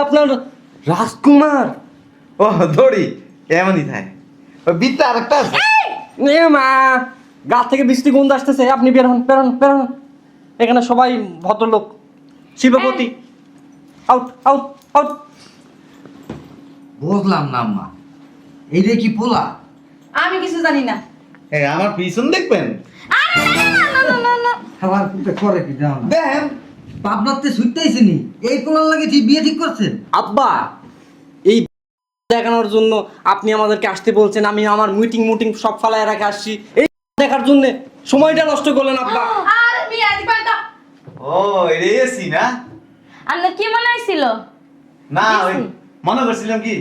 আপনার রাজকুমার। ও দড়ি এমনই থাকে ওই বিদ্যা আরেকটা আছে। এ মা, গা থেকে বৃষ্টি গন্ধ আসতেছে, আপনি বের হন বের হন বের হন। এখানে সবাই ভদ্রলোক। শিল্পপতি, আউট আউট আউট। বুঝলাম না আম্মা, এইটা কি পোলা? আমি কিছু জানি না। এই আমার পিছন দেখবেন খাবার করে কি দাও না? দেখেন পাবনাতে ছুটতেইছি নি, এই পোলার লাগে ঠিক বিয়ে ঠিক করছেন? আব্বা, এই দেখানোর জন্য আপনি আমাদেরকে আসতে বলছেন, আমি আমার মিটিং সব ফালায় রেখে আসছি এই দেখার জন্য। সময়টা নষ্ট করলেন আব্বা। আর বিয়ে দিবেন তো। ও এটা এসি না? আপনার কি মনে হয়েছিল? না ওই এসি? মনে করছিলাম কি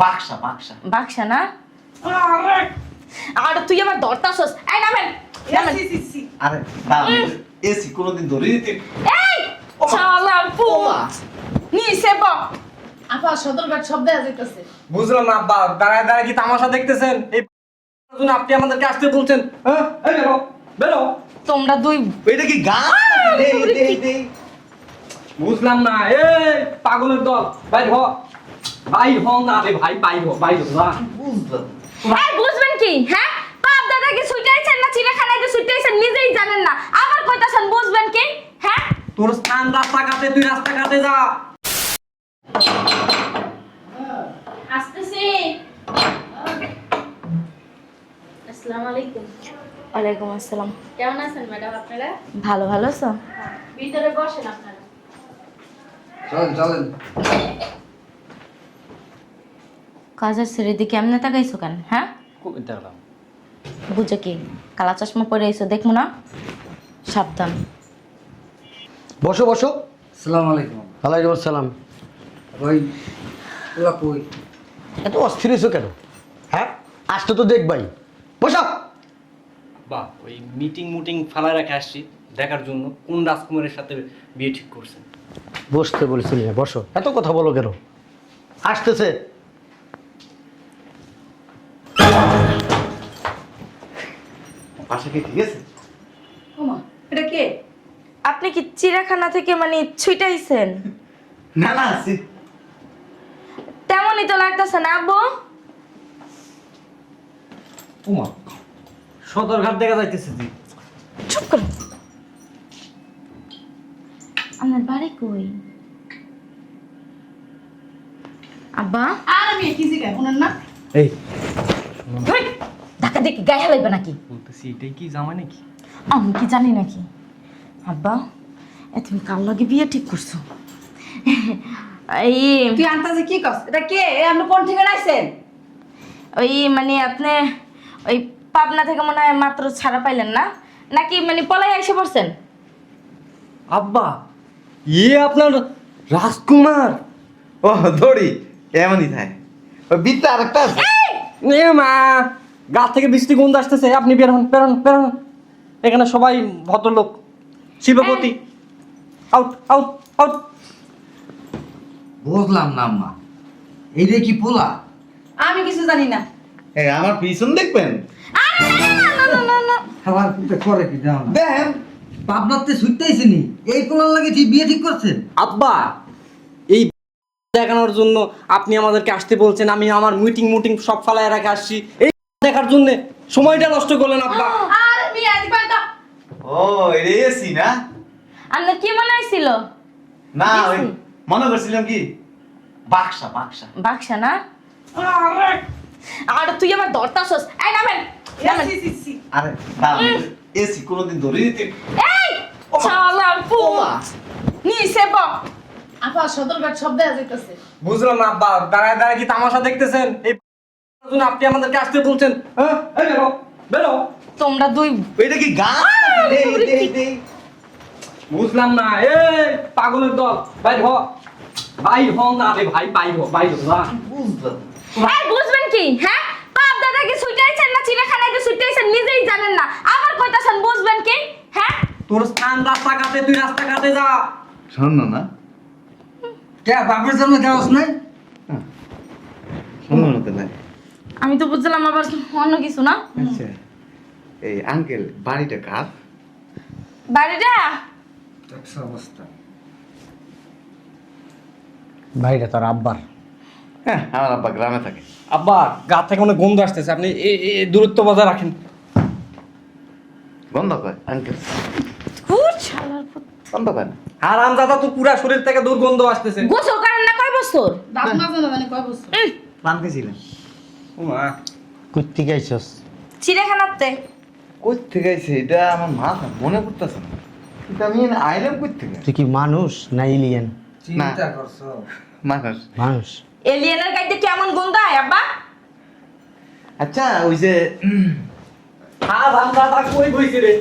বাক্সা বাক্সা। বাক্সা না? আর তুই আমার দরতাছস। এই নামেন নামেন। সি সি সি। আরে দাঁড়ান, এসি কোনোদিন ধরে দিতে। এই ওমা, চালার পু ওমা। নিচে ব। আপা সদরঘাট সব দেখা যাইতেছে। বুঝলাম না আব্বা, দাঁড়ায় দাঁড়ায় কি তামাশা দেখতেছেন? এই জন্য আপনি আমাদেরকে আসতে বলছেন? হ্যাঁ, এই বেরো বেরো। তোমরা দুই এটা কি গান? দেই দেই দেই। বুঝলাম না। এই পাগলের দল, বাইর হ। বাইর হ না রে ভাই, বাইর হ বাইর হ না। বুঝলাম। এই বুঝবেন কি? হ্যাঁ, বাপ দাদা কি ছুটাইছেন না চিড়িয়াখানায় যে ছুটাইছেন নিজেই জানেন না, আবার কইতাছেন বুঝবেন কি? হ্যাঁ, তোর স্থান রাস্তাঘাটে, তুই রাস্তাঘাটে যা। আসতেছি। আসসালামু আলাইকুম। ওয়ালাইকুম আসসালাম। কেমন আছেন ম্যাডাম আপনারা? ভালো ভালো আছো? ভিতরে বসেন আপনারা। চলেন চলেন। কাজের ছেড়ে দিয়ে কেমনে তাকাইছো কেন? হ্যাঁ, কই দেখলাম? বুঝো কি কালা চশমা পরে আইছো, দেখবো না? সাবধান। বসো বসো। আসসালামু আলাইকুম। ওয়ালাইকুম আসসালাম। ওই পোলা কই? এত অস্থির হয়েছো কেন? হ্যাঁ, আসতে তো দেখবাই। বসো। বাহ, ওই মিটিং ফালায় রেখে আসছি দেখার জন্য কোন রাজকুমারের সাথে বিয়ে ঠিক করছেন। বসতে বলছিলি না, বসো। এত কথা বলো কেন? আসতেছে। বাসা কি ঠিক আছে? ওমা এটা কে? আপনি কি চিড়িয়াখানা থেকে মানে ছুটাইছেন? না না তেমনই তো লাগতেছে না আব্বু? ওমা, সদরঘাট দেখা যাইতেছে জি। চুপ করো। আপনার বাড়ি কই আব্বা? আর আমি কি জিগাই ওনার না? এই হেই, ধাক্কা দেখি গায়ে হালাইবে নাকি? বলতেছি, এটাই কি জামাই নাকি? আমি কি জানি নাকি? আব্বা, তুমি কার লাগে বিয়ে ঠিক করছো? এই তুই আন্তাজে কি কস? এটা কে? আপনি কোন থেকে আইছেন? ওই মানে আপনি ওই পাবনা থেকে মনে হয় মাত্র ছাড়া পাইলেন না, নাকি মানে পলাই এসে পড়ছেন? আব্বা, আপনার রাজকুমার। ও দড়ি এমনই থাকে ওই বিদ্যা আরেকটা আছে। এ মা, গা থেকে বৃষ্টি গন্ধ আসতেছে, আপনি বের হন বের হন বের হন। এখানে সবাই ভদ্রলোক। শিল্পপতি, আউট আউট আউট। বুঝলাম না আম্মা, এইটা কি পোলা? আমি কিছু জানি না। এই আমার পিছন দেখবেন খাবার করে কি দাও না? দেখেন পাবনাতে ছুটতেইছি নি, এই পোলার লাগে ঠিক বিয়ে ঠিক করছেন? আব্বা, এই দেখানোর জন্য আপনি আমাদেরকে আসতে বলছেন, আমি আমার মিটিং সব ফালায় রেখে আসছি এই দেখার জন্য। সময়টা নষ্ট করলেন আব্বা। আর বিয়ে দিবেন তো। ও এটা এসি না? আপনার কি মনে হয়েছিল? না ওই এসি? মনে করছিলাম কি বাক্সা বাক্সা। বাক্সা না? আর তুই আমার দরতাছস। এই নামেন নামেন। সি সি সি। আরে দাঁড়ান, এসি কোনোদিন ধরে দিতে। এই ওমা, চালার পু ওমা। নিচে ব। আপা সদরঘাট সব দেখা যাইতেছে। বুঝলাম না আব্বা, দাঁড়ায় দাঁড়ায় কি তামাশা দেখতেছেন? এই জন্য আপনি আমাদেরকে আসতে বলছেন? হ্যাঁ, এই বেরো বেরো। তোমরা দুই এটা কি গান? দেই দেই দেই। বুঝলাম না। এই পাগলের দল, বাইর হ। বাইর হ না রে ভাই, বাইর হ বাইর হ না। বুঝলাম। এই বুঝবেন কি? হ্যাঁ, বাপ দাদা কি ছুটাইছেন না চিড়িয়াখানায় যে ছুটাইছেন নিজেই জানেন না, আবার কইতাছেন বুঝবেন কি? হ্যাঁ, তোর স্থান রাস্তাঘাটে, তুই রাস্তাঘাটে যা। শোনো না কে বাপের জন্য দেওয়াস নাই? শোনো না তাহলে। আমি তো বুঝলাম আবার অন্য কিছু না। আচ্ছা এই আঙ্কেল বাড়িটা কার? বাড়িটা দেখছো অবস্থা? ভাইটা তোর আব্বার। হ্যাঁ আমার আব্বা গ্রামে থাকে। আব্বা গা থেকে অনেক গন্ধ আসতেছে, আপনি এই দূরত্ব বজায় রাখেন। বন্ধ কর আঙ্কেল, ধুর, শালার পুত। বন্ধ কর। আরাম দাদা তো পুরা শরীর থেকে দুর্গন্ধ আসতেছে। গোসল করেন না কয় বছর? দাঁত মাজে না জানি কয় বছর। পান খেয়েছিলেন? ও মা, কুত্তি গাইছস? চিড়িয়াখানাতে। কই থেকে আইছে এটা আমার মাথা মনে পড়তেছে না, কিন্তু আমি আইলাম কই থেকে? তুই কি মানুষ না এলিয়েন? চিন্তা করছো? মানুষ। মানুষ। এলিয়েনের গাইতে কেমন গন্ধ হয় আব্বা? আচ্ছা ওই যে আরাম দাদা কই বইছে রে?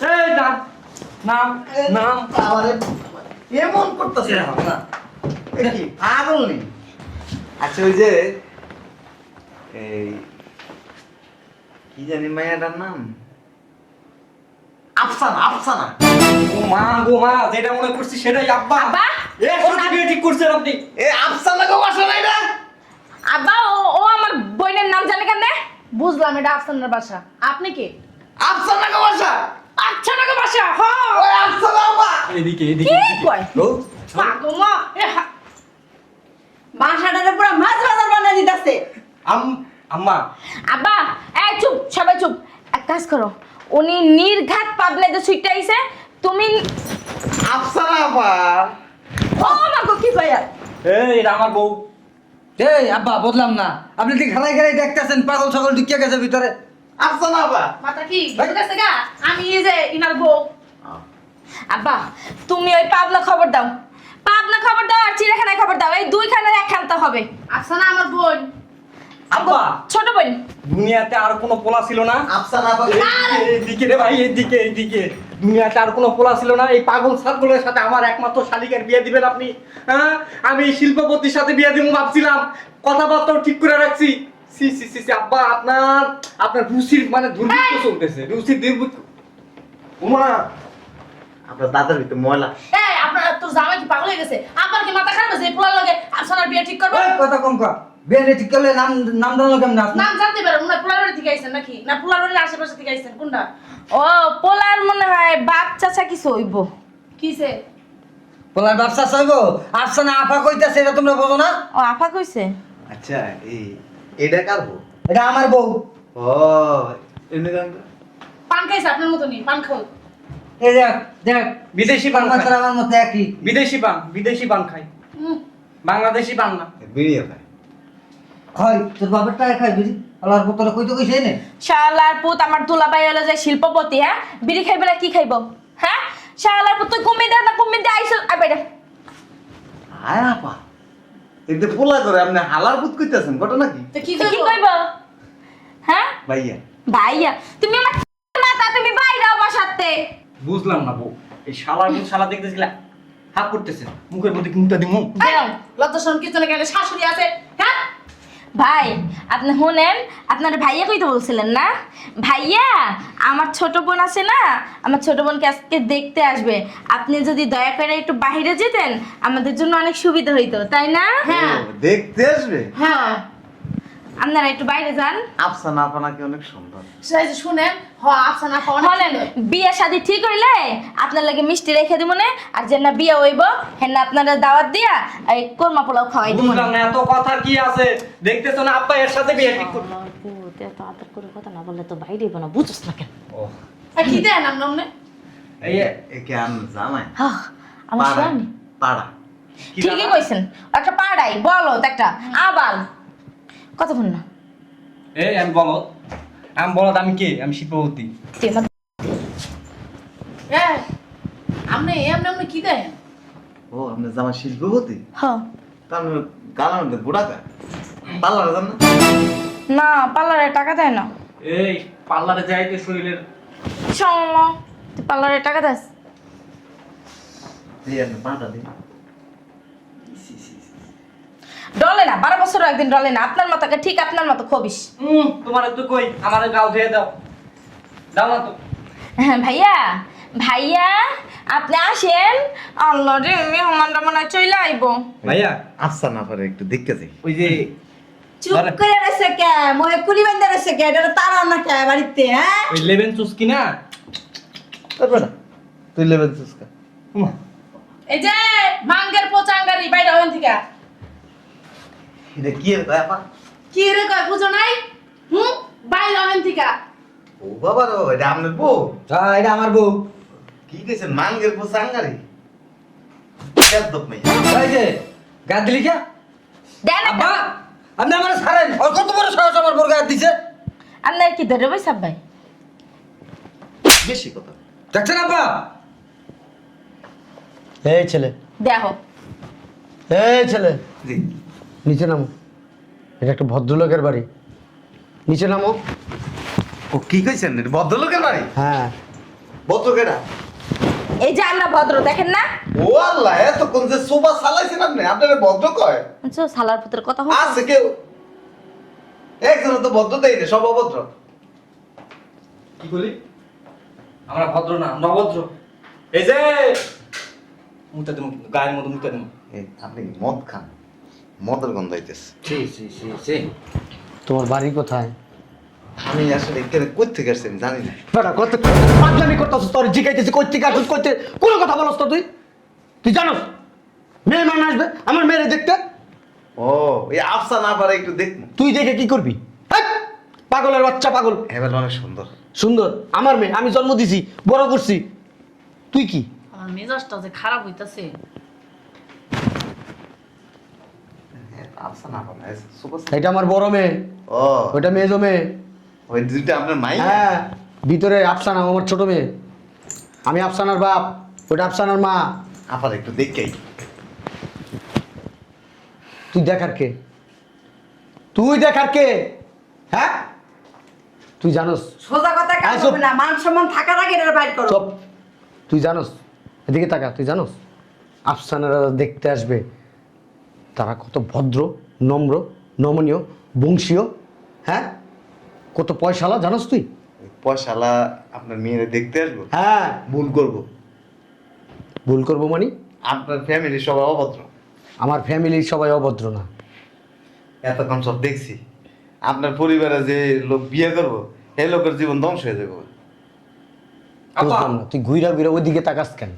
এই নাম নাম নাম আমারে এমন করতেছে না, এ কি পাগল নি? আচ্ছা ওই যে এই কি জানি মায়াটার নাম, আফসানা। আফসানা ও মা গো মা, যেটা মনে করছি সেটাই আব্বা। আব্বা? এ সত্যি বিয়ে ঠিক করছেন আপনি। এ আফসানা গো বাসা নাই না? আব্বা ও আমার বোনের নাম জানে কেন? বুঝলাম এটা আফসানার বাসা। আপনি কে? আফসানা গো বাসা। আচ্ছা নাকি বাসা? হ্যাঁ। ওই আফসানা আব্বা। এদিকে কি এদিকে কয়? ও, পাগো মা, বাসাটারে পুরো মাছ বাজার বানিয়ে দিতেছে। আম্মা আব্বা এই চুপ, সবাই চুপ। এক কাজ করো, উনি নির্ঘাত পাবলাইতে ছুটতে আইছে, তুমি আফসানা আব্বা। ও মা গো কি কয়? এই এটা আমার বউ। এই আব্বা বদলাম না, আপনি ঠিক খেলাই খেলাই দেখতেছেন, পাগল ছাগল ঢুকিয়ে গেছে ভিতরে। আফসানা আব্বা। মাথা কি বুঝে গেছে গা? আমি এই যে ইনার বউ। আব্বা তুমি ওই পাবনা খবর দাও, পাবনা খবর দাও আর চিড়িয়াখানায় খবর দাও, এই দুইখানের একখানটা হবে। আফসানা আমার বোন। আব্বা ছোট বোন। দুনিয়াতে আর কোনো পোলা ছিল না। আফসানা আব্বা। এইদিকে রে ভাই, এইদিকে এইদিকে। দুনিয়াতে আর কোনো পোলা ছিল না। এই পাগল ছাগলের সাথে আমার একমাত্র শালিকার বিয়ে দিবেন আপনি? হ্যাঁ, আমি এই শিল্পপতির সাথে বিয়ে দিব ভাবছিলাম, কথাবার্তাও ঠিক করে রাখছি। সি সি সি সি, আব্বা আপনার রুচির মানে দুর্ভিক্ষ চলতেছে, রুচির দুর্ভিক্ষ। উমা আপনার দাদার ভিতরে ময়লা। এই আপনার তোর জামাই কি পাগল হয়ে গেছে? আপনার কি মাথা খারাপ হয়েছে? এই পোলার লগে আফসানার বিয়ে ঠিক করবে? এই কথা কম কর, বিয়ে ঠিক করলে নাম নাম জানলো কেমন আপনি? নাম জানতে পারেন না? পোলার বাড়ি থেকে আইছেন নাকি? না পোলার বাড়ির আশেপাশে থেকে আইছেন? কোনটা? ও পোলার মনে হয় বাপ চাচা কিছু হইব। কিসে? বলার ব্যবসা চাইবো, আসছে না আফা কইতাছে, এটা তোমরা বোঝো না? ও আফা কইছে? আচ্ছা এটা কার বউ? এটা আমার বউ। ও এমনি গান। পান খাইছে আপনার মতনই, পান খাও। এই দেখ দেখ, বিদেশি পান আমার খায়। আমার মতো একই। বিদেশি পান খাই, বাংলাদেশি পান না। বিড়িও খায়। হয় তোর বাবার টাকা খাই বুঝি, আল্লাহর পুত্র কইতে কইছে নে। শালার পুত আমার দুলাভাই হলো যে শিল্পপতি, হ্যাঁ বিড়ি খাইবে না কি খাইব? হ্যাঁ শালার পুত তুই কুমির দেখ না, কুমির দিয়ে আইসো আই বাইরে। আয় আপা এটা পোলা করে আপনি হালার পুত কইতাছেন, ঘটনা কি? তো কি তো কি কইব? কইব? হ্যাঁ ভাইয়া ভাইয়া তুমি আমার মাতা, তুমি বাইরে বাসাতে। বুঝলাম না বউ, এই শালার বউ শালা দেখতেছিলা হাত করতেছে, মুখের মধ্যে মুখটা দিমু। লজ্জা শরম কিছু না, কেন শাশুড়ি আছে? হ্যাঁ ভাই আপনি শুনেন, আপনার ভাইয়া কইতে বলছিলেন না? ভাইয়া আমার ছোট বোন আছে না, আমার ছোট বোনকে আজকে দেখতে আসবে, আপনি যদি দয়া করে একটু বাইরে যেতেন আমাদের জন্য অনেক সুবিধা হইতো, তাই না? হ্যাঁ ও, দেখতে আসবে? হ্যাঁ আপনারা একটু বাইরে যান। আফসানা আপা নাকি অনেক সুন্দর। সেই যে শুনেন, আফসানা আপা অনেক বলেন সুন্দর। বিয়ে শাদী ঠিক হইলে আপনার লাগে মিষ্টি রেখে দিব না, আর যে না বিয়ে হইব হেন আপনারা দাওয়াত দিয়া এই কোরমা পোলাও খাওয়াই দিব। বুঝলাম না এত কথা কি আছে, দেখতেছো না আব্বা এর সাথে বিয়ে ঠিক করবে। এত আদর করে কথা না বললে তো বাইরে না, বুঝছ না কেন? ও আর কি দেন আপনার মনে? এই একে আন জামাই হ্যাঁ আমার পাড়া স্বামী পাড়া। কি ঠিকই জানা? কইছেন, একটা পাড়াই বলো একটা আবাল কথা বল না। এই আমি বলত আমি কে? আমি শিল্পপতি। তুই আমার হ্যাঁ আপনি আপনি কি দেন? ও আপনি জামাই শিল্পপতি? হ্যাঁ তা আপনি গালার মধ্যে বুড়া কা পাল্লা জান না? না পার্লারে টাকা দেয় না। এই পার্লারে যাইতে শরীরের চল তুই পার্লারে টাকা দেস? এই আপনি পাটা দিন। ডলে না, 12 বছর একদিন ডলে না, আপনার মতো ঠিক আপনার মতো খবিস। তোমার তো কই আমার গাও ধুয়ে দাও, দাও না তো। হ্যাঁ ভাইয়া ভাইয়া আপনি আসেন, আল্লাহ রে মেহমানটা মনে হয় চলে আইব। ভাইয়া আফসানা আপারে একটু দেখতে যাই। ওই যে চুপ করে রয়েছে কে? মোহে কুড়ি বান্ধা রয়েছে কে? এটা তারা না কে বাড়িতে? হ্যাঁ ওই লেবেন চুস্কি না, তারপর না তুই লেবেন সুস্কা। উমা, এই যে ভাঙ্গের পোচাঙ্গারি বাইরে হন থেকে এটা কি এর কয় আপা? কি রে কয় বুঝো নাই? বাইরে অনেন থিকা। ও বাবা রে, এটা আপনার বউ? হ্যাঁ এটা আমার বউ। কি কইছেন মাঙ্গের বউ সাঙ্গারি? বেয়াদব মেয়ে। এই যে গাদ দিলি কে? দেন একটা। আব্বা আপনি আমার ছাড়েন। ওর কত বড় সাহস আমার বউ গাদ দিছে? আপনার কি ধরে বই ভাই? বেশি কথা। দেখছেন আব্বা? এই ছেলে, দেখো এই ছেলে, জি। নিচে নামো। এটা একটা ভদ্রলোকের বাড়ি, নিচে নামো। ও কি কইছেন? এটা ভদ্রলোকের বাড়ি? হ্যাঁ, ভদ্র কেডা? এই যে আমরা ভদ্র দেখেন না? ও আল্লাহ, এতক্ষণ যে সোফা চালাইছেন আপনি, আপনারা ভদ্র কয়? বুঝছো সালার পুত্রের কথা হচ্ছে। আছে কেউ? একজন তো ভদ্র দেয় না, সব অভদ্র। কি বলি? আমরা ভদ্র না, আমরা অভদ্র। এই যে মুতে দেবো, কিন্তু গায়ের মতো মুতে দেবো। এই, আপনি কি মদ খান? মদের গন্ধ হইতেছে। তোমার বাড়ি কোথায়? আমি আসলে এখানে কই থেকে আসছি আমি জানি না। বেটা কত পাগলামি করতেছ, তোর জিগাইতেছি কই থেকে আসছিস, কইতে কোনো কথা বলছ তো তুই? তুই জানোস মেয়ে মান আসবে আমার মেয়েরে দেখতে? ও, এই আফসা না পারে একটু দেখুন। তুই দেখে কি করবি? হেৎ, পাগলের বাচ্চা পাগল। এবার অনেক সুন্দর। সুন্দর আমার মেয়ে, আমি জন্ম দিছি, বড় করছি। তুই কি? আমার মেজাজটা যে খারাপ হইতাছে। আফসা না পারে সুপার। এটা আমার বড় মেয়ে, ও, ওইটা মেয়ে মেয়ে। ওই দুইটা আপনার মাই? হ্যাঁ, ভিতরে আফসানা আমার ছোট মেয়ে, আমি আফসানার বাপ, ওটা আফসানার মা। আপার একটু দেখেই। তুই দেখার কে? তুই দেখার কে? হ্যাঁ, তুই জানোস? সোজা কথা কেন আয় চুপ। বলবি না? মান সম্মান থাকার আগে এটা বাইর করো। চপ, তুই জানোস? এদিকে তাকা, তুই জানোস আফসানারা দেখতে আসবে তারা কত ভদ্র, নম্র, নমনীয়, বংশীয়, হ্যাঁ, কত পয়সালা জানোস তুই? পয়সালা আপনার মেয়েরে দেখতে আসবো? হ্যাঁ, ভুল করব। ভুল করবো মানে? আপনার ফ্যামিলি সবাই অভদ্র। আমার ফ্যামিলির সবাই অভদ্র না। এতক্ষণ সব দেখছি। আপনার পরিবারে যে লোক বিয়ে করবো, সেই লোকের জীবন ধ্বংস হয়ে যাবে। আপা বুঝলাম না, তুই ঘুরা ঘুরা ওইদিকে তাকাস কেন?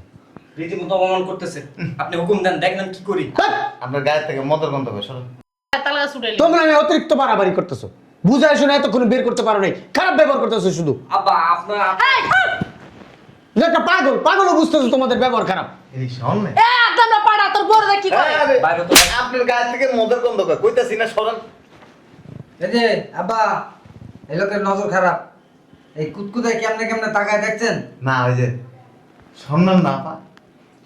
রীতিমতো অপমান করতেছে। আপনি হুকুম দেন, দেখেন কি করি। হ্যাঁ, আপনার গায়ের থেকে মদের গন্ধ হবে, সরুন। তালগা ছুটাইলি। তোমরা আমি অতিরিক্ত বাড়াবাড়ি করতেছো, বুঝায় শুনে এতক্ষণ বের করতে পারো নাই, খারাপ ব্যবহার করতেছো শুধু। আব্বা আপনার যে একটা পাগল, পাগলও বুঝতেছো তোমাদের ব্যবহার খারাপ। এই সামনে তোমরা পাড়া তোর বড় কি করে? বাইরে তো আপনার গায়ের থেকে মদের গন্ধ কয়, কইতাছি না সরল। এই যে আব্বা এই লোকের নজর খারাপ। এই কুতকুতায় কেমনে কেমনে তাকায় দেখছেন? না, ওই যে স্বর্ণ না পা,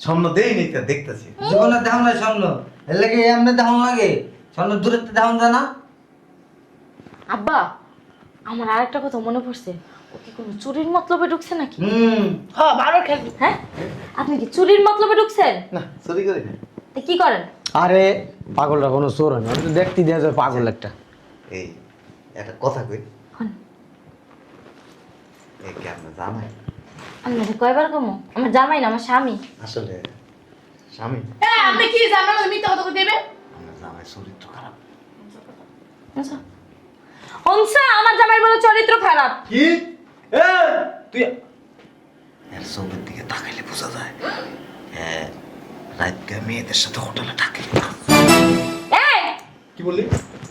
স্বর্ণ দেই নি, দেখতেছি। জীবনে দেখান না স্বর্ণ, এর লাগে এমনি দেখান লাগে। স্বর্ণ দূরে দেখান যায় না? আব্বা আমার আরেকটা কথা মনে পড়ছে। ও কি কোনো চুরির মতলবে ঢুকছে নাকি? হ্যাঁ ভালো খেলবি। হ্যাঁ, আপনি কি চুরির মতলবে ঢুকছেন? না, চুরি করি না। তো কি করেন? আরে পাগলটা কোনো চোর হয় না, আমি তো দেখতে দেওয়া যায় পাগল একটা। এই একটা কথা কই, হন, এই কি আপনার জামাই? আপনাকে কয়বার কমো? আমার জামাই না, আমার স্বামী। আসলে স্বামী? আপনি কি জানেন মিথ্যা কথা দেবে? আপনার জামাই চরিত্র খারাপ। আচ্ছা অনসা, আমার জামাই বলে চরিত্র খারাপ। কি? এ তুই এর চোখের দিকে তাকাইলে বোঝা যায় হ্যাঁ, রাতকে মেয়েদের সাথে হোটেলে থাকে। এই কি বললি?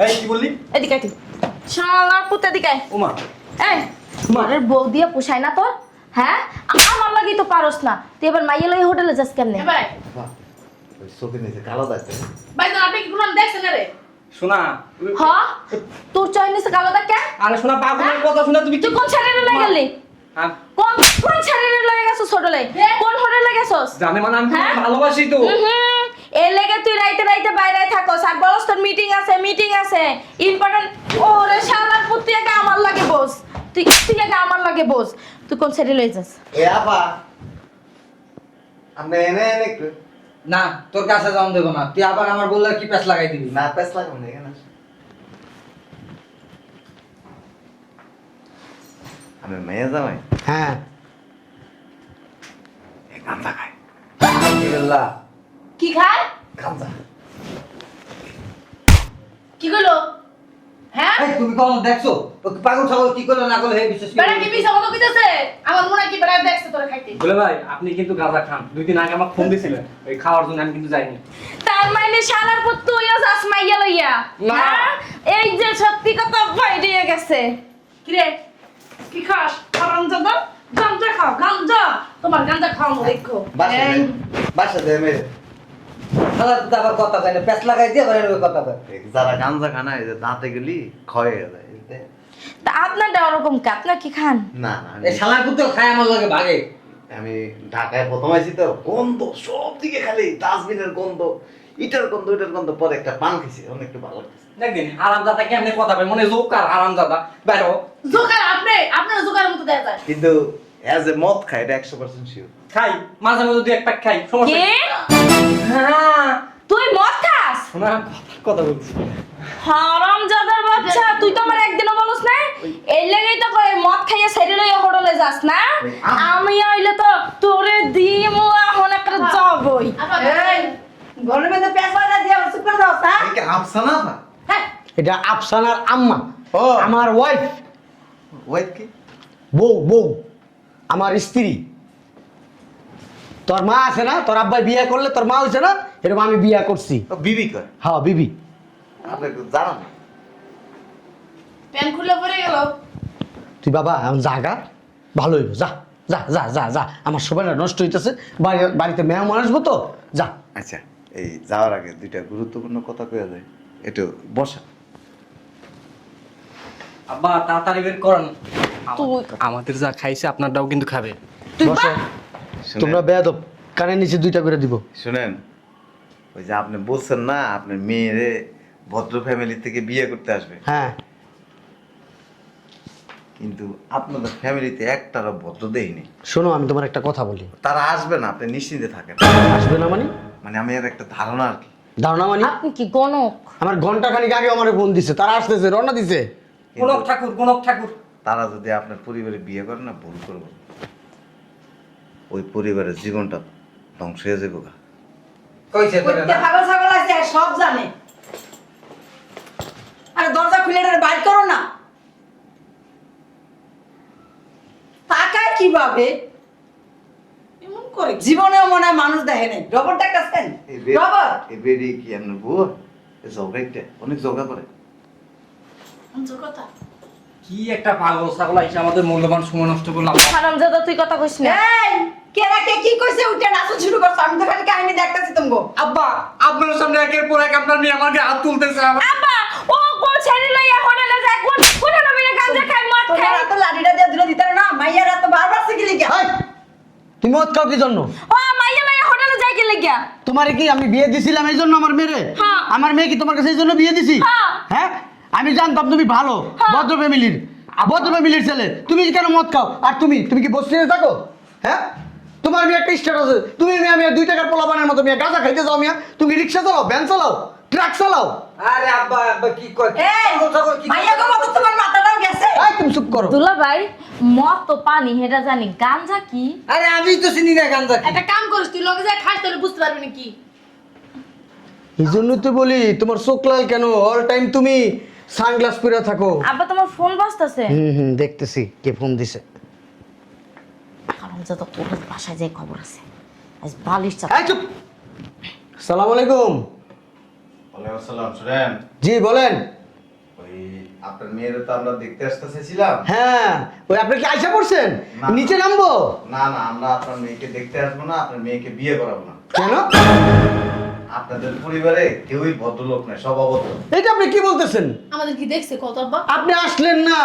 এই কি বললি? এদিকে আয় তুই। শালার পুত এদিকে আয়। ওমা এই ঘরের বউ দিয়ে পোষায় না তোর? হ্যাঁ, আমার লাগি তো পারস না, তুই এবার মাইয়া লই হোটেলে যাস কেমনে? ভাই বাহ, ওই চোখের নিচে কালো দাগ। ভাই আপনি কি কোনো দেখছেন না রে? শোনা, হ, তোর চয়নিসে কালো দাগ কেন? আরে শোনা, পাগলের কথা শোনা তুমি তুই কোন শাড়িরে লই গেলি? হ্যাঁ, কোন কোন শাড়িরে লই গেছস হোটেলে? কোন হোটেলে গেছস? জানে মানে আমি হ্যাঁ? তোমাকে ভালোবাসি তো। এর লেগে তুই রাইতে রাইতে বাইরে থাকস আর বলস তোর মিটিং আছে ইম্পর্টেন্ট। ওরে শালার পুত, তুই আগে আমার লাগে বস, তুই আগে আমার লাগে বস। তুই কোন শাড়ি লই যাস? এ আপা, আপনি এনে এনে একটু। না, তোর কাছে যাওন দেবো না। তুই আবার আমার বললে কি প্যাঁচ লাগাই দিবি? না, প্যাস লাগাবো না, এখানে আসো। আপনার মেয়ে জামাই হ্যাঁ, এ গাঁজা খায়। আলহামদুলিল্লাহ। কি খায়? গাঁজা। কি কইলো? হ্যাঁ এই তুমি কখন দেখছো ও পাগল ছাগল কি করলো না করলো হে বিশ্বাস বেড়া কি পিছা মতো কইতেছে আমার মনে হয় কি বেড়া দেখছে তোরে খাইতে বলে ভাই আপনি কিন্তু গাঁজা খান 2 দিন আগে আমার ফোন দিছিলেন ওই খাওয়ার জন্য আমি কিন্তু যাইনি। তার মানে শালার পুত তুইও যাস মাইয়া লইয়া না। হ্যাঁ? এই যে সত্যি কথা বাইরে গেছে। কি রে কি খাস হারামজাদা গাঞ্জা খাও গাঞ্জা তোমার গাঞ্জা খাওয়ানো দেখো বাসা দে মেরে খালা তো আবার কথা কয় না পেছ লাগাই দিয়ে আবার এরকম কথা কয় যারা গাঞ্জা খানা এই যে দাঁতে গেলি ক্ষয় হয়ে যায় এতে। তা আপনারটা ওরকম কি আপনার কি খান? না না এই শালার পুত্র খায় আমার লগে ভাগে আমি ঢাকায় প্রথম আইছি তো গন্ধ সব দিকে খালি ডাস্টবিনের গন্ধ ইটার গন্ধ ওইটার গন্ধ পরে একটা পান খেয়েছি অনেক একটু ভালো লাগতেছে দেখবেন হারামজাদা কেমনে কথা বলে মনে জোকার হারামজাদা বেরো। জোকার আপনার জোকারের মতো দেখা যায় কিন্তু অ্যাজ এ মদ খাই এটা 100% শিওর খাই মাঝে মাঝে 2 এক প্যাক খাই সমস্যা কে? কি? হ্যাঁ তুই মদ খাস? শোনা কথা বলছি। হারামজাদার বাচ্চা, তুই তো আমার একদিনও বলস না? এই লাগেই তো কই মদ খাইয়া সাইডে লইয়া হোটেলে যাস না? আমি আইলে তো তোরে দিমু এখন একটা জগই। এই ঘরের মধ্যে পেঁচ বাজা দিয়ে আবার চুপ করে দাও তা এই কি আফসানা না হ্যাঁ এটা আফসানার আম্মা, ও। আমার ওয়াইফ, ওয়েট কি বউ আমার স্ত্রী। তোর মা আছে না, তোর আব্বাই বিয়ে করলে তোর মা হয়েছে না, এরকম আমি বিয়ে করছি। ও বিবি কয় হ্যাঁ বিবি। আপনি জানান না প্যান খুলে পড়ে গেল তুই বাবা এখন জাগা ভালো হইব, যা যা যা যা যা, আমার সময়টা নষ্ট হইতেছে, বাড়িতে মেহমান আসবো তো, যা। আচ্ছা এই যাওয়ার আগে দুইটা গুরুত্বপূর্ণ কথা কয়ে যায় একটু বসা আব্বা তাড়াতাড়ি বের করেন। তুই- আমাদের যা খাইছে আপনারটাও কিন্তু খাবে। তুই বসো। শুনেন- তোমরা বেয়াদব, কানের নিচে 2টা করে দিব। শুনেন ওই যে আপনি বলছেন না আপনার মেয়েরে ভদ্র ফ্যামিলি থেকে বিয়ে করতে আসবে হ্যাঁ কিন্তু আপনাদের ফ্যামিলিতে একটারও ভদ্র দেয়নি শোনো, আমি তোমার একটা কথা বলি। তারা আসবে না আপনি নিশ্চিন্তে থাকেন আসবে না মানে? মানে আমি আর একটা ধারণা আর কি ধারণা মানে? আপনি কি গণক? আমার ঘন্টা খানিক আগে আমার ফোন দিছে, তারা আসতেছে, রওনা দিছে। গণক ঠাকুর তারা যদি আপনার পরিবারে বিয়ে করে না ভুল করবো ওই পরিবারের জীবনটা ধ্বংস হয়ে যাবে গা। কইছে তোরে কইতে না পাগল ছাগল আছে আর সব জানে আরে দরজা খুলে এটা বাইর করো না তাকায় কিভাবে এমন করে জীবনেও মনে হয় মানুষ দেখে নাই রবট ডাক্তার এই বে- রবট এই বেডি কি আপনার বুয়া জগাইতে অনেক জগা করে কথা কি একটা পাগল ছাগল আইসা আমাদের মূল্যবান সময় নষ্ট করলাম। হারামজাদা তুই কথা কইস না। এই কেরা কে কি কইছে উঠে নাচন শুরু করছ আমি তো খালি কাহিনী দেখতাছি তুমগো আব্বা আপনার সামনে একের পর এক আপনার মেয়ে আমাকে হাত তুলতেছে আব্বা ও কোন ছেড়ে লইয়া হোটেলে যায়, কোন কোন মেয়ে গাঁজা খায় মদ তোমার খায়? এত লাঠিটা দিয়ে দিলে দিতে না মাইয়ার এত বারবার শিখলি কে এই, তুমি মদ খাও কি জন্য? ও মাইয়া লইয়া হোটেলে যায় কি লাগিয়া? তোমারে কি আমি বিয়ে দিছিলাম এই জন্য আমার মেয়ে? হ্যাঁ। আমার মেয়ে কি তোমার কাছে এই জন্য বিয়ে দিছি? হ্যাঁ। হ্যাঁ, আমি জানতাম তুমি ভালো, ভদ্র ফ্যামিলির, ভদ্র ফ্যামিলির ছেলে, তুমি কেন মদ খাও? আর তুমি কি বসে থাকো? হ্যাঁ, তোমার মেয়ে একটা স্টার আছে, তুমি মেয়ে 2 টাকার পোলাপানের মতো মেয়ে গাঁজা খাইতে যাও, মেয়ে তুমি রিক্সা চালাও, ভ্যান চালাও, ট্রাক চালাও। আরে আব্বা আব্বা কি কয় এই পাগল ছাগল কি মাইয়া গো মত তোমার মাথাটাও গেছে এই তুমি চুপ করো। দুলা ভাই মদ তো পানি হেটা জানি, গাঁজা কি? আরে আমি তো চিনি না গাঞ্জা কি একটা কাম করিস তুই লগে যায় খাস তাহলে বুঝতে পারবি না কি এই জন্য তো বলি তোমার চোখ লাল কেন, অল টাইম তুমি সানগ্লাস পরে থাকো। আব্বা তোমার ফোন বাজতেছে। দেখতেছি কে ফোন দিছে। হারামজাদা তোর বাসায় যাই খবর আছে, আজ বালিশ চাপ। এই চুপ। আসসালামু আলাইকুম। ওয়ালাইকুম আসসালাম শুনেন জি বলেন। ওই আপনার মেয়ের তো আমরা দেখতে আসতে চাইছিলাম হ্যাঁ, ওই আপনি কি আইসা পড়ছেন? না। নিচে নামবো? না না আমরা আপনার মেয়েকে দেখতে আসবো না আপনার মেয়েকে বিয়ে করাবো না কেন? আপনাদের পরিবারে কেউই ভদ্রলোক নাই সব অভদ্র এটা আপনি কি বলতেছেন? আমাদের কি দেখছে কত আব্বা আপনি আসলেন না,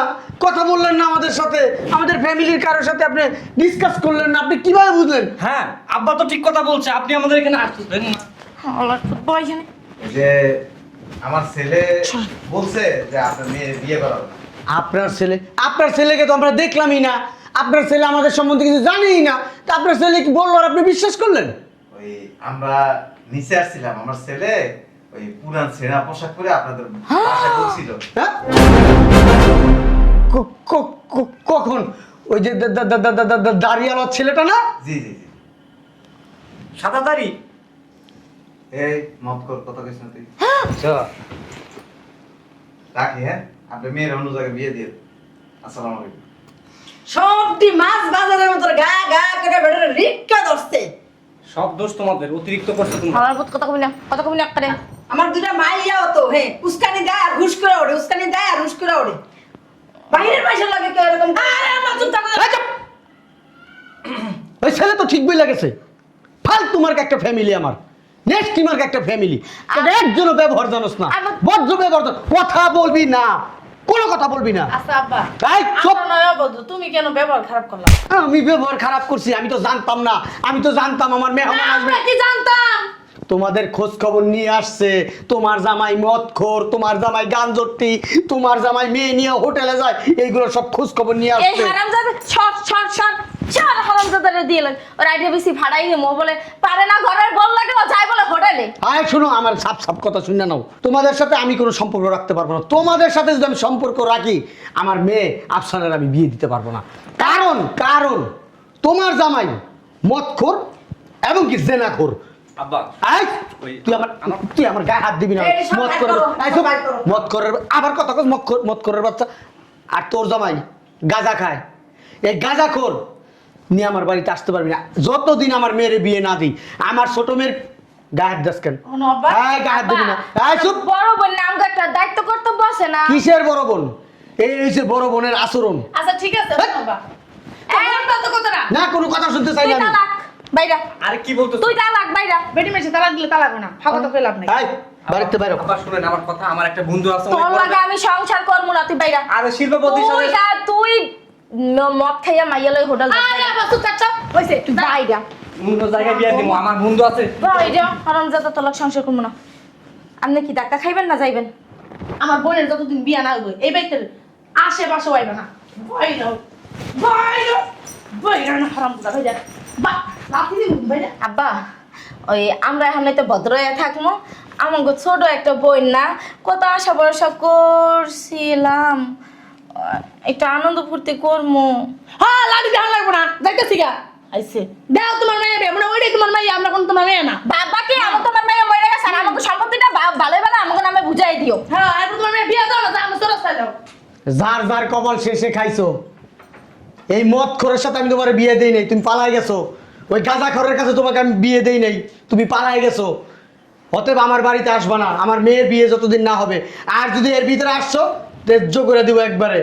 কথা বললেন না আমাদের সাথে, আমাদের ফ্যামিলির কারোর সাথে আপনি ডিসকাস করলেন না, আপনি কিভাবে বুঝলেন? হ্যাঁ আব্বা তো ঠিক কথা বলছে, আপনি আমাদের এখানে আসতেছেন না। আল্লাহর ফুটবল এখানে। এই যে আমার ছেলে বলছে যে আপনার মেয়ে বিয়ে করাবো না আপনার ছেলেকে তো আমরা দেখলামই না, আপনার ছেলে আমাদের সম্বন্ধে কিছু জানেই না, তা আপনার ছেলে কি বললো আর আপনি বিশ্বাস করলেন? ওই আমরা নিচে আসছিলাম আমার ছেলে ওই পুরান ছেঁড়া পোশাক পরে আপনাদের বাসায় ঢুকছিল হ্যাঁ, কখন? ওই যে দাঁড়িয়ালা ছেলেটা না? জি জি জি সাদা দাড়ি এই মাফ কর কথা কইছ না তুই রাখি হ্যাঁ আপনি মেয়ের অন্য জায়গায় বিয়ে দিয়ে দেন। আসসালামু আলাইকুম। সবটি মাছ বাজারের মতো গা গা করে বেড়ে রিক্কা ধরছে। সব দোষ তোমাদের, অতিরিক্ত করছো তুমি। আমার বুত কথা কবি না করে। আমার দুটা মাইয়াও তো হে উস্কানি দেয় আর হুশ করে ওঠে, উস্কানি দেয় আর হুশ করে ওঠে। বাইরের পয়সা লাগে কেউ এরকম করে? আরে আমার চুপ থাকো। এই চুপ! ওই ছেলে তো ঠিক বই লাগেছে। ফালতু মার্ক একটা ফ্যামিলি আমার, নেক্সট মার্ক একটা ফ্যামিলি। একজনও ব্যবহার জানোস না, বজ্র ব্যবহার কথা বলবি না, কোনো কথা বলবি না। আচ্ছা আব্বা, এই চুপ! আপনার নয় অবদ্ধ, তুমি কেন ব্যবহার খারাপ করলা? আমি ব্যবহার খারাপ করছি? আমি তো জানতাম না, আমি তো জানতাম আমার মেহমান আসবে। আমরা কি জানতাম? তোমাদের খোঁজ খবর নিয়ে আসছে, তোমার জামাই মদখোর, তোমার জামাই গাঞ্জটি, তোমার জামাই মেয়ে নিয়ে হোটেলে যায়, এইগুলো সব খোঁজ খবর নিয়ে এই আসছে। হারামজাদা শর্ট হারামজাদারে দিয়ে লাগে ওর আইডিয়া বেশি ভাড়াই নেবো বলে পারে না, ঘরের বল লাগে ও যাই বলে হোটেলে। আয় শোনো, আমার সাপ সাপ কথা শুনে নাও। তোমাদের সাথে আমি কোনো সম্পর্ক রাখতে পারবো না। তোমাদের সাথে যদি আমি সম্পর্ক রাখি, আমার মেয়ে আফসানের আমি বিয়ে দিতে পারবো না। কারণ কারণ তোমার জামাই মদখোর এবং কি জেনাখোর। আব্বা আয়, তুই আমার গায়ে হাত দিবি না। এই সব মদ বাইর করে করো, সব বাইর করো। মদ করে আবার কথা কস, মদ করার বাচ্চা। আর তোর জামাই গাঁজা খায়, এই গাঁজাখোর নিয়ে আমার বাড়িতে আসতে পারবি না যতদিন আমার মেয়ের বিয়ে না দিই। আমার ছোট মেয়ের গায়ে হাত দাস কেন? শোনো আব্বা, গায়ে হাত দিবি না। আয় চুপ! বড় বোন নাম একটা দায়িত্ব কর্তব্য আছে না। কিসের বড় বোন? এই হচ্ছে বড় বোনের আচরণ। আচ্ছা ঠিক আছে শোনো আব্বা, তোমার তো কথা না। না, কোনো কথা শুনতে চাই তুই না আমি। তালাক বাইরা, আরে কি বলতেছো? তুই তালাক বাইরা। বেটি মেশে তালাক দিলে তালাক না, ফাঁকা তো কইলাম নাই। আয় বাড়িতে বাইরে। আব্বা শুনেন আমার কথা, আমার একটা বন্ধু আছে অনেক তোর বড় লাগে আমি সংসার করবো না, তুই বাইরা। আরে শিল্পপতির সাথে তুই মদ খাইয়া মাইয়া লই হোটেল আরে আব্বা চুপ থাক, চুপ হইছে। তুই বাইরা অন্য জায়গায় বিয়ে দিব। আমার বন্ধু আছে। বাইরা হারামজাদা, তোর লাগে সংসার করবো না। আপনি কি ধাক্কা খাইবেন না যাইবেন? আমার বোনের যতদিন বিয়া না হইব এই বাড়িতে আশেপাশে হইবে না। বাইরে বাইরে বাইরে না হারাম দাদা ভাইরা। বা লাথি দিন ভাইরা। আব্বা ওই আমরা এখন তো ভদ্র হয়ে থাকবো, আমাকে ছোট একটা বই না, কত আশা ভরসা করছিলাম একটা আনন্দ ফুর্তি করবো। হ্যাঁ লাঠি দেওয়া লাগবে না, যাইতেছি গা। আইছে দাও তোমার মাইয়া বিয়া, মানে ওইটাই তোমার মাইয়া, আমরা কোন তোমার মাইয়া না। বাবাকে আমার তোমার মেয়ে মরে গেছে আর আমাকে সম্পত্তিটা ভালো ভালো আমাকে নামে বুঝাই দিও। হ্যাঁ এরপর তোমার মাইয়া বিয়া দাও না, যা আমরা চলে যাও। যার যার কবল শেষে খাইছো। এই মদ খোরের সাথে আমি তোমার বিয়ে দেই নাই, তুমি পালাই গেছো। ওই গাঁজা খোরের কাছে তোমাকে আমি বিয়ে দেই নাই, তুমি পালাই গেছো। অতএব আমার বাড়িতে আসবা না, আমার মেয়ের বিয়ে যতদিন না হবে। আর যদি এর ভিতরে আসছো তেজ্য করে দিব একবারে।